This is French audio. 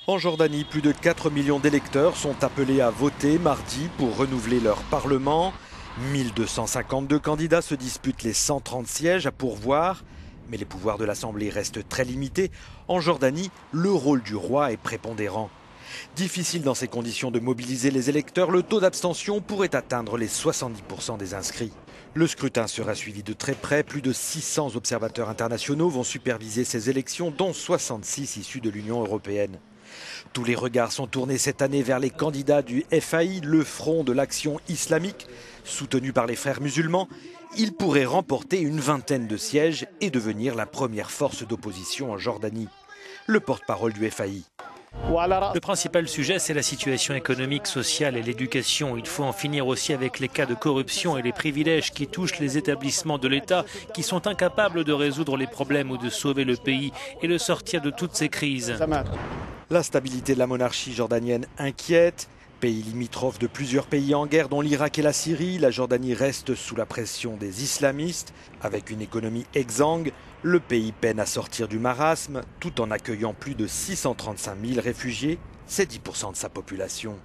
En Jordanie, plus de 4 millions d'électeurs sont appelés à voter mardi pour renouveler leur parlement. 1252 candidats se disputent les 130 sièges à pourvoir, mais les pouvoirs de l'Assemblée restent très limités. En Jordanie, le rôle du roi est prépondérant. Difficile dans ces conditions de mobiliser les électeurs, le taux d'abstention pourrait atteindre les 70% des inscrits. Le scrutin sera suivi de très près. Plus de 600 observateurs internationaux vont superviser ces élections, dont 66 issus de l'Union européenne. Tous les regards sont tournés cette année vers les candidats du FAI, le Front de l'Action islamique, soutenu par les frères musulmans. Il pourrait remporter une vingtaine de sièges et devenir la première force d'opposition en Jordanie. Le porte-parole du FAI. Le principal sujet, c'est la situation économique, sociale et l'éducation. Il faut en finir aussi avec les cas de corruption et les privilèges qui touchent les établissements de l'État, qui sont incapables de résoudre les problèmes ou de sauver le pays et de sortir de toutes ces crises. La stabilité de la monarchie jordanienne inquiète. Pays limitrophe de plusieurs pays en guerre, dont l'Irak et la Syrie, la Jordanie reste sous la pression des islamistes. Avec une économie exsangue, le pays peine à sortir du marasme, tout en accueillant plus de 635 000 réfugiés, c'est 10% de sa population.